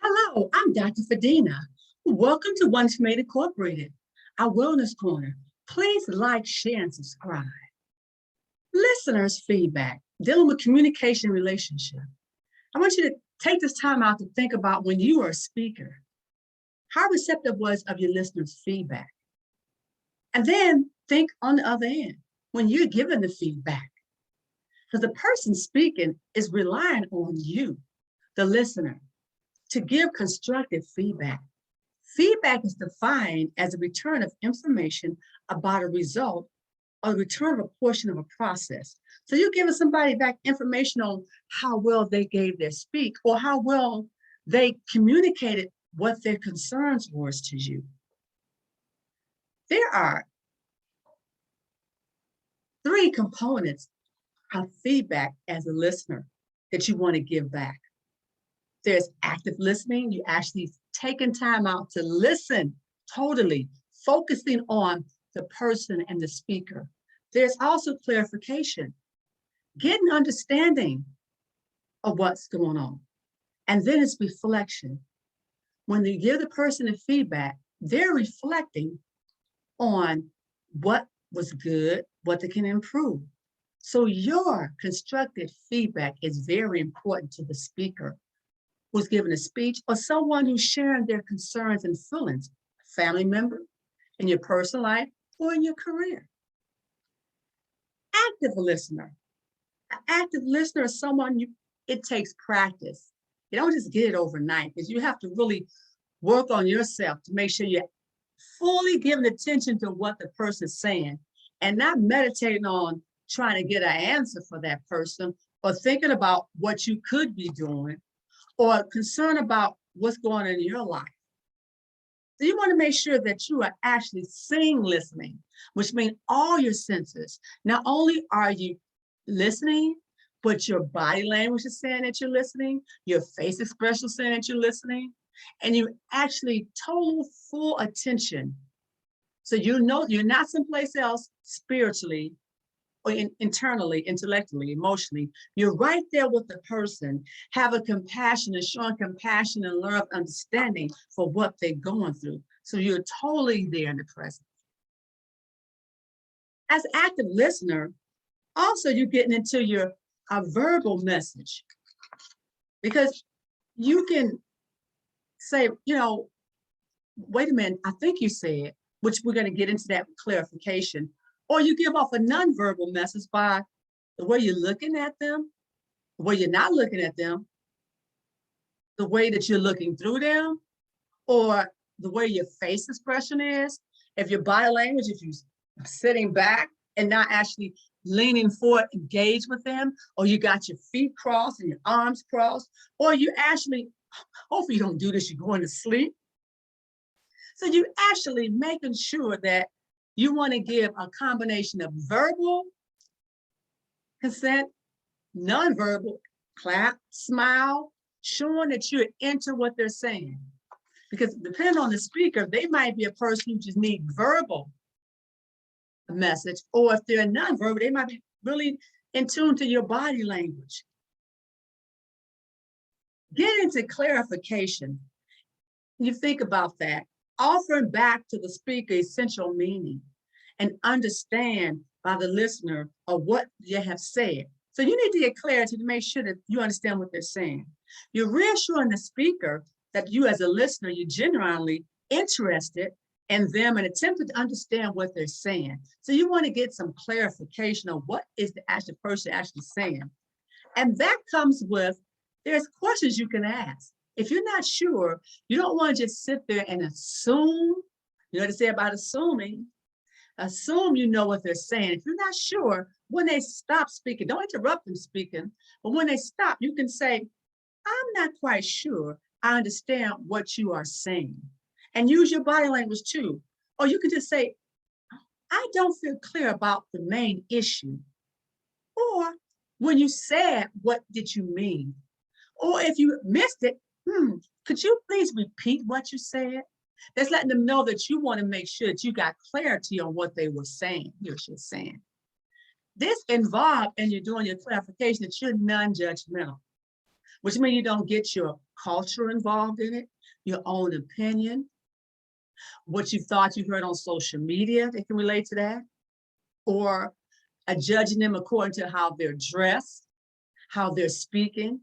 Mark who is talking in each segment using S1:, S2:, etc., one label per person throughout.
S1: Hello, I'm Dr. Fadina. Welcome to Once Made Incorporated, our wellness corner. Please like, share, and subscribe. Listeners' feedback, dealing with communication relationship. I want you to take this time out to think about when you were a speaker, how receptive was of your listeners' feedback. And then think on the other end, when you're giving the feedback, because the person speaking is relying on you, the listener, to give constructive feedback. Feedback is defined as a return of information about a result or the return of a portion of a process. So you're giving somebody back information on how well they gave their speak or how well they communicated what their concerns was to you. There are three components of feedback as a listener that you want to give back. There's active listening. You actually taking time out to listen totally, focusing on the person and the speaker. There's also clarification, getting understanding of what's going on. And then it's reflection. When you give the person the feedback, they're reflecting on what was good, what they can improve. So your constructive feedback is very important to the speaker who's giving a speech or someone who's sharing their concerns and feelings, a family member, in your personal life or in your career. Active listener. An active listener is someone it takes practice. You don't just get it overnight because you have to really work on yourself to make sure you're fully giving attention to what the person's saying and not meditating on trying to get an answer for that person or thinking about what you could be doing or concerned about what's going on in your life. So you want to make sure that you are actually seeing listening, which means all your senses. Not only are you listening, but your body language is saying that you're listening, your face expression is saying that you're listening, and you actually total full attention. So you know you're not someplace else spiritually, or internally, intellectually, emotionally, you're right there with the person, having compassion and showing compassion and love, understanding for what they're going through. So you're totally there in the present. As an active listener, also you're getting into your verbal message because you can say, wait a minute, I think you said, which we're going to get into that clarification. Or you give off a nonverbal message by the way you're looking at them, the way you're not looking at them, the way that you're looking through them, or the way your face expression is. If your body language, if you're sitting back and not actually leaning forward, engage with them, or you got your feet crossed and your arms crossed, or you actually, hopefully you don't do this, you're going to sleep. So you actually making sure that you want to give a combination of verbal consent, nonverbal, clap, smile, showing that you're into what they're saying. Because depending on the speaker, they might be a person who just need verbal message, or if they're nonverbal, they might be really in tune to your body language. Get into clarification. You think about that. Offering back to the speaker essential meaning and understand by the listener of what you have said. So you need to get clarity to make sure that you understand what they're saying. You're reassuring the speaker that you as a listener, you're genuinely interested in them and attempting to understand what they're saying. So you want to get some clarification of what is the actual person actually saying. And that comes with, there's questions you can ask. If you're not sure, you don't want to just sit there and assume. You know what to say about assuming? Assume you know what they're saying. If you're not sure, when they stop speaking, don't interrupt them speaking, but when they stop, you can say, I'm not quite sure I understand what you are saying. And use your body language too. Or you can just say, I don't feel clear about the main issue. Or when you said, what did you mean? Or if you missed it, could you please repeat what you said? That's letting them know that you want to make sure that you got clarity on what they were saying, you're saying. This involved, and you're doing your clarification, that you're non-judgmental, which means you don't get your culture involved in it, your own opinion, what you thought you heard on social media that can relate to that, or judging them according to how they're dressed, how they're speaking,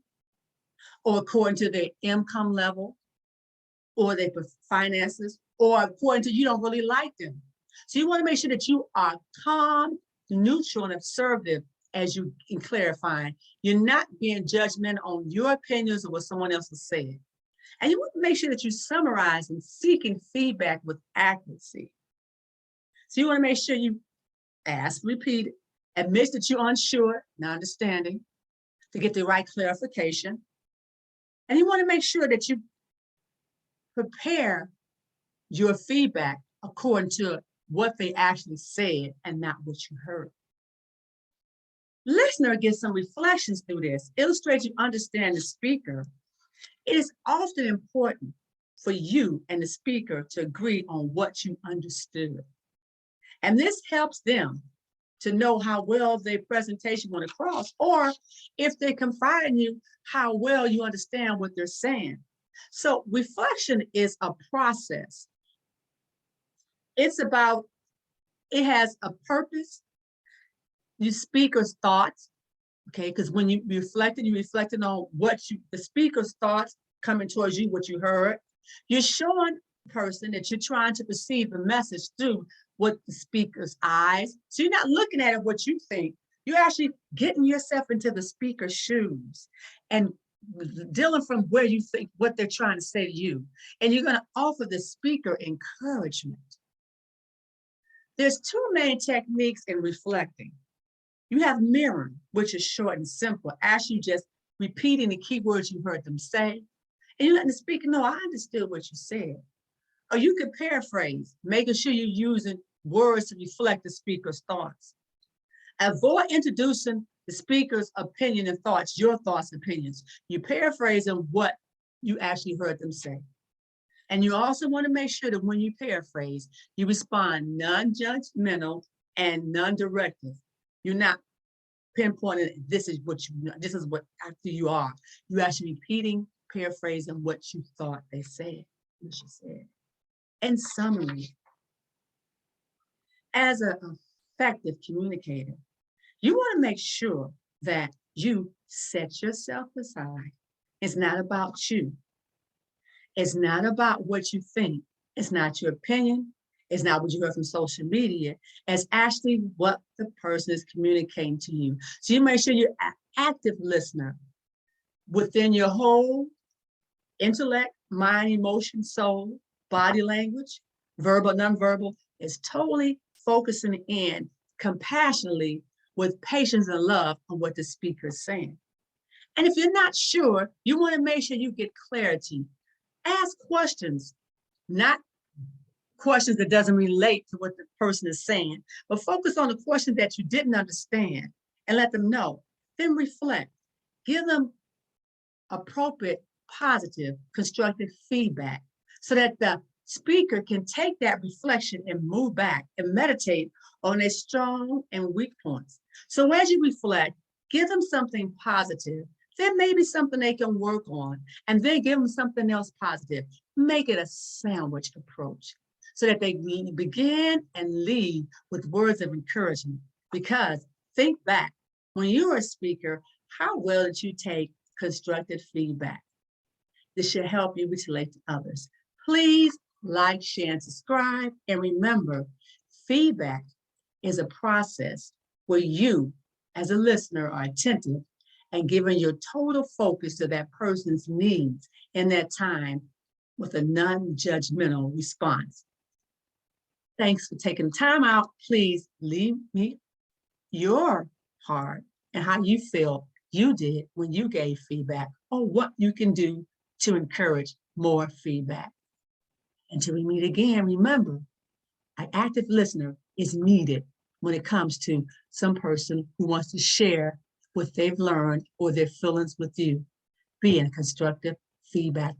S1: or according to their income level, or their finances, or according to you don't really like them. So you want to make sure that you are calm, neutral, and observative as you in clarifying. You're not being judgmental on your opinions or what someone else has said. And you want to make sure that you summarize and seeking feedback with accuracy. So you want to make sure you ask, repeat, admit that you're unsure, not understanding, to get the right clarification. And you want to make sure that you prepare your feedback according to what they actually said and not what you heard. Listener gets some reflections through this. Illustrate you understand the speaker. It is often important for you and the speaker to agree on what you understood. And this helps them to know how well their presentation went across, or if they confide in you, how well you understand what they're saying. So reflection is a process. It's about, it has a purpose. You speaker's thoughts, okay? Because when you reflected, you're reflecting on what the speaker's thoughts coming towards you, what you heard. You're showing the person that you're trying to perceive the message through what the speaker's eyes. So you're not looking at it what you think. You're actually getting yourself into the speaker's shoes and dealing from where you think what they're trying to say to you. And you're going to offer the speaker encouragement. There's two main techniques in reflecting. You have mirroring, which is short and simple. Actually, just repeating the key words you heard them say. And you're letting the speaker know, I understood what you said. Or you could paraphrase, making sure you're using words to reflect the speaker's thoughts. Avoid introducing the speaker's opinion and thoughts, your thoughts and opinions. You're paraphrasing what you actually heard them say. And you also want to make sure that when you paraphrase, you respond non-judgmental and non-directive. You're not pinpointing this is what after you are. You're actually repeating, paraphrasing what you thought they said, what you said. In summary, as an effective communicator, you want to make sure that you set yourself aside. It's not about you. It's not about what you think. It's not your opinion. It's not what you heard from social media. It's actually what the person is communicating to you. So you make sure you're an active listener within your whole intellect, mind, emotion, soul, body language, verbal, nonverbal, is totally focusing in compassionately with patience and love on what the speaker is saying. And if you're not sure, you want to make sure you get clarity. Ask questions, not questions that doesn't relate to what the person is saying, but focus on the questions that you didn't understand and let them know. Then reflect. Give them appropriate, positive, constructive feedback so that the speaker can take that reflection and move back and meditate on their strong and weak points. So as you reflect, give them something positive. There may be something they can work on, and then give them something else positive. Make it a sandwich approach so that they begin and lead with words of encouragement. Because think back, when you were a speaker, how well did you take constructive feedback? This should help you relate to others. Please like, share, and subscribe. And remember, feedback is a process where you, as a listener, are attentive and giving your total focus to that person's needs in that time with a non-judgmental response. Thanks for taking time out. Please leave me your heart and how you feel you did when you gave feedback, or what you can do to encourage more feedback. Until we meet again, remember, an active listener is needed when it comes to some person who wants to share what they've learned or their feelings with you. Be in constructive feedback.